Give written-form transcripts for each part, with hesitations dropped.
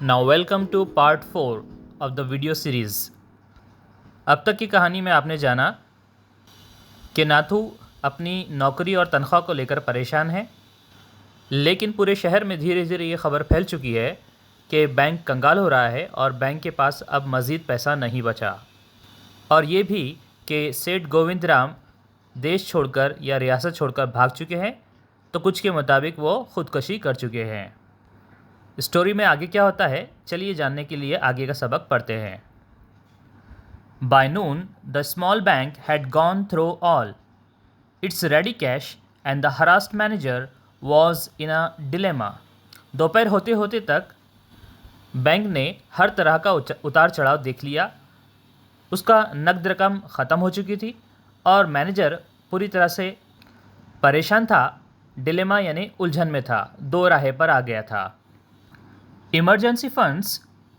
Now welcome to part 4 of the video series. अब तक की कहानी में आपने जाना कि नाथू अपनी नौकरी और तनख्वाह को लेकर परेशान है, लेकिन पूरे शहर में धीरे धीरे ये खबर फैल चुकी है कि बैंक कंगाल हो रहा है और बैंक के पास अब मज़ीद पैसा नहीं बचा। और ये भी कि सेठ गोविंद राम देश छोड़कर या रियासत छोड़कर भाग चुके हैं, तो कुछ के मुताबिक वो ख़ुदकशी कर चुके हैं। स्टोरी में आगे क्या होता है, चलिए जानने के लिए आगे का सबक पढ़ते हैं। By noon, the small bank had gone through all its ready cash and the harassed manager was in a dilemma. दोपहर होते होते तक बैंक ने हर तरह का उतार चढ़ाव देख लिया। उसका नकद रकम ख़त्म हो चुकी थी और मैनेजर पूरी तरह से परेशान था। डिलेमा यानी उलझन में था, दो राहे पर आ गया था। Emergency funds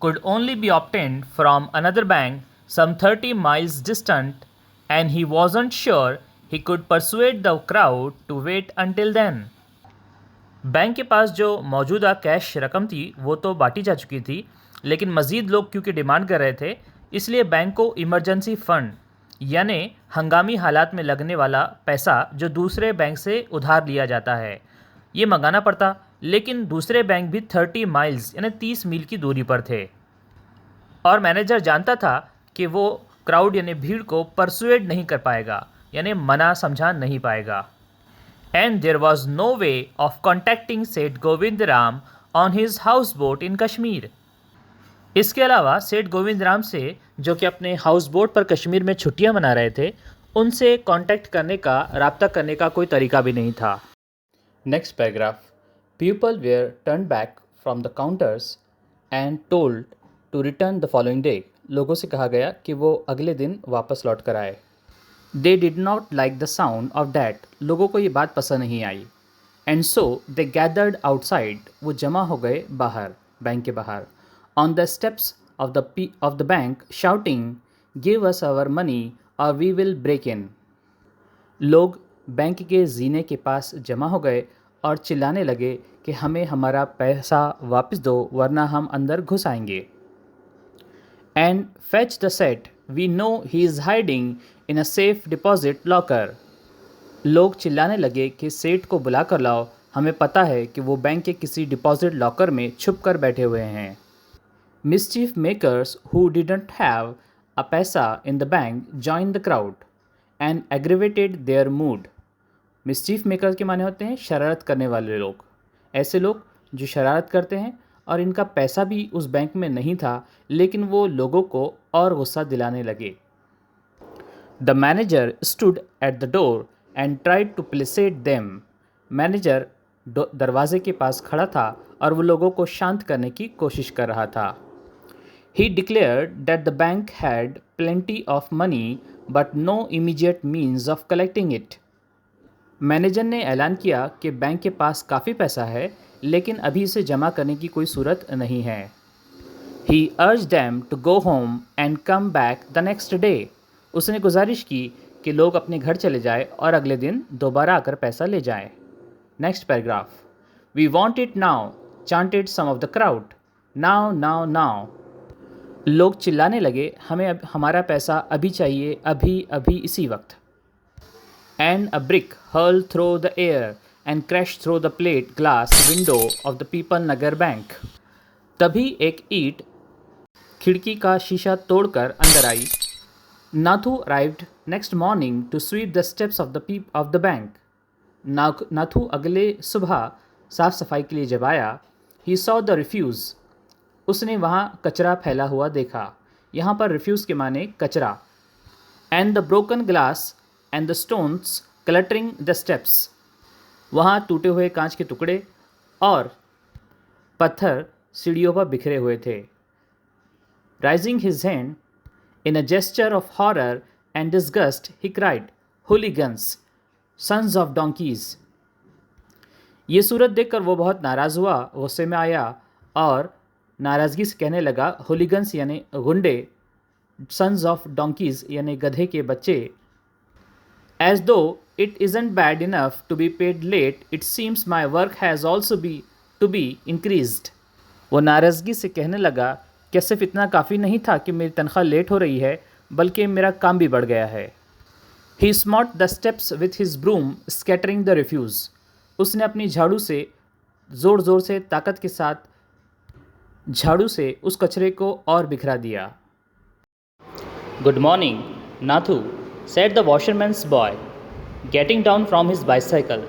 could only be obtained from another bank some 30 miles distant, and he wasn't sure he could persuade the crowd to wait until then. Bank के पास जो मौजूदा कैश रकम थी वो तो बांटी जा चुकी थी, लेकिन मज़ीद लोग क्योंकि डिमांड कर रहे थे, इसलिए बैंक को इमरजेंसी फ़ंड यानी हंगामी हालात में लगने वाला पैसा जो दूसरे बैंक से उधार लिया जाता है, ये मंगाना पड़ता। लेकिन दूसरे बैंक भी 30 माइल्स यानी 30 मील की दूरी पर थे और मैनेजर जानता था कि वो क्राउड यानी भीड़ को परसुएड नहीं कर पाएगा, यानी मना समझा नहीं पाएगा। And there was no way of contacting Seth Govind Ram on his houseboat in Kashmir. इसके अलावा सेठ गोविंद राम से, जो कि अपने हाउस बोट पर कश्मीर में छुट्टियां मना रहे थे, उनसे कांटेक्ट करने का, राब्ता करने का कोई तरीका भी नहीं था। Next paragraph. People were turned back from the counters and told to return the following day. लोगों से कहा गया कि वो अगले दिन वापस लौट कर आए। They did not like the sound of that. लोगों को ये बात पसंद नहीं आई। And so they gathered outside. वो जमा हो गए बाहर, बैंक के बाहर। On the steps of the bank, shouting, "Give us our money or we will break in." लोग बैंक के जीने के पास जमा हो गए और चिल्लाने लगे कि हमें हमारा पैसा वापस दो वरना हम अंदर घुस आएंगे। And fetch the set, we know he is hiding in a safe deposit locker. लोग चिल्लाने लगे कि सेठ को बुला कर लाओ, हमें पता है कि वो बैंक के किसी डिपॉजिट लॉकर में छुप कर बैठे हुए हैं। Mischief makers who didn't have a paisa in the bank join the crowd and aggravated their mood. Mischief maker के माने होते हैं शरारत करने वाले लोग, ऐसे लोग जो शरारत करते हैं और इनका पैसा भी उस बैंक में नहीं था, लेकिन वो लोगों को और गुस्सा दिलाने लगे। The manager stood at the door and tried to placate them. Manager दरवाजे के पास खड़ा था और वो लोगों को शांत करने की कोशिश कर रहा था। He declared that the bank had plenty of money but no immediate means of collecting it. Manager ने ऐलान किया कि बैंक के पास काफ़ी पैसा है, लेकिन अभी इसे जमा करने की कोई सूरत नहीं है। He urged them to go home and come back the next day. उसने गुजारिश की कि लोग अपने घर चले जाएं और अगले दिन दोबारा आकर पैसा ले जाएं। Next paragraph. We want it now, chanted some of the crowd. Now now now. लोग चिल्लाने लगे, हमें हमारा पैसा अभी चाहिए, अभी अभी इसी वक्त। And a brick hurled through the air and crashed through the plate glass window of the People Nagar Bank. तभी एक ईंट खिड़की का शीशा तोड़कर अंदर आई। Nathu arrived next morning to sweep the steps of the bank. Nathu अगले सुबह साफ सफाई के लिए जब आया, he saw the refuse. उसने वहाँ कचरा फैला हुआ देखा। यहाँ पर refuse के माने कचरा। And the broken glass and the stones cluttering the steps. वहाँ टूटे हुए कांच के टुकड़े और पत्थर सीढ़ियों पर बिखरे हुए थे। Raising his hand in a gesture of horror and disgust, he cried, "Hooligans, sons of donkeys." ये सूरत देखकर वो बहुत नाराज़ हुआ, गुस्से में आया और नाराज़गी से कहने लगा, हुलिगन्स यानी गुंडे, सन्स ऑफ डोंकीज यानी गधे के बच्चे। As though it isn't bad enough to be paid late, it seems my work has also to be increased. वो नाराज़गी से कहने लगा कि सिर्फ इतना काफ़ी नहीं था कि मेरी तनख्वाह लेट हो रही है, बल्कि मेरा काम भी बढ़ गया है। He smote the steps with his broom scattering the refuse. उसने अपनी झाड़ू से ज़ोर ज़ोर से ताकत के साथ झाड़ू से उस कचरे को और बिखरा दिया। Good morning Nathu, said the washerman's boy getting down from his bicycle.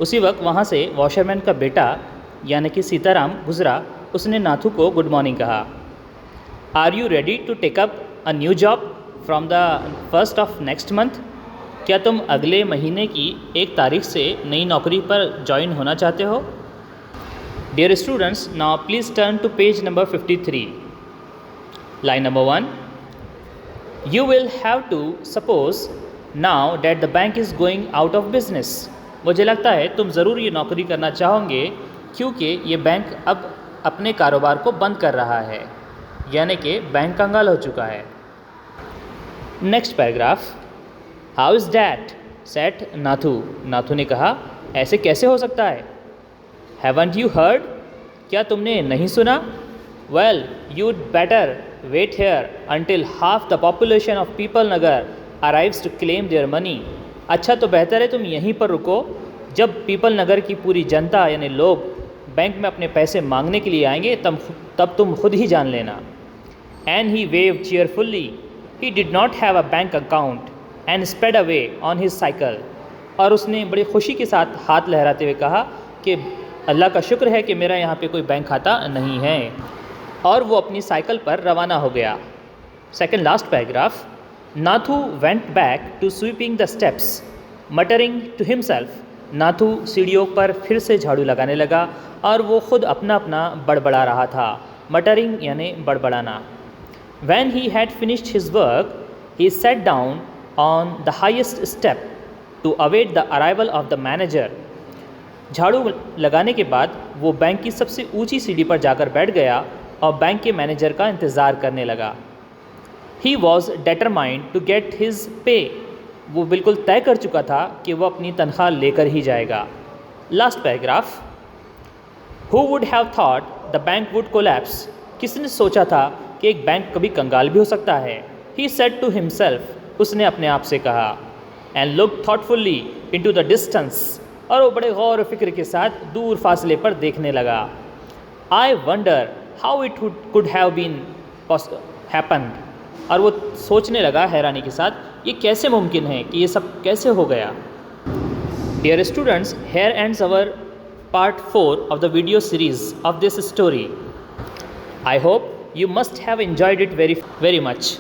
उसी वक्त वहाँ से वॉशरमैन का बेटा यानी कि सीताराम गुजरा। उसने नाथू को गुड मॉर्निंग कहा। Are you ready to take up a new job from the 1st of next month? क्या तुम अगले महीने की 1 तारीख से नई नौकरी पर ज्वाइन होना चाहते हो? Dear students, now please turn to page number 53. Line number 1. You will have to suppose now that the bank is going out of business. मुझे लगता है तुम ज़रूर ये नौकरी करना चाहोगे क्योंकि ये बैंक अब अपने कारोबार को बंद कर रहा है, यानी कि बैंक कंगाल हो चुका है। Next paragraph. How is that? Set Nathu. Nathu ने कहा, ऐसे कैसे हो सकता है? Haven't you heard? क्या तुमने नहीं सुना? Well, you'd better wait here until half the population of People Nagar arrives to claim their money. अच्छा तो बेहतर है तुम यहीं पर रुको, जब पीपल नगर की पूरी जनता यानी लोग बैंक में अपने पैसे मांगने के लिए आएंगे तब तुम खुद ही जान लेना। And he waved cheerfully. He did not have a bank account and sped away on his cycle. और उसने बड़ी खुशी के साथ हाथ लहराते हुए कहा कि अल्लाह का शुक्र है कि मेरा यहाँ पे कोई बैंक खाता नहीं है, और वो अपनी साइकिल पर रवाना हो गया। Second last paragraph. Nathu went back to sweeping the steps muttering to himself. Nathu सीढ़ियों पर फिर से झाड़ू लगाने लगा और वो खुद अपना अपना बड़बड़ा रहा था। मटरिंग यानी बड़बड़ाना। When he had finished his work, he sat down on the highest step to await the arrival of the manager. झाड़ू लगाने के बाद वो बैंक की सबसे ऊंची सीढ़ी पर जाकर बैठ गया और बैंक के मैनेजर का इंतज़ार करने लगा। He was determined to get his pay. वो बिल्कुल तय कर चुका था कि वो अपनी तनख्वाह लेकर ही जाएगा। Last paragraph. Who would have thought the bank would collapse? किसने सोचा था कि एक बैंक कभी कंगाल भी हो सकता है? He said to himself. उसने अपने आप से कहा। And looked thoughtfully into the distance. और वो बड़े गौर फिक्र के साथ दूर फासले पर देखने लगा। I wonder how it could have been happened. और वो सोचने लगा हैरानी के साथ, ये कैसे मुमकिन है कि ये सब कैसे हो गया। Dear students, here ends our part 4 of the video series of this story. I hope you must have enjoyed it very much.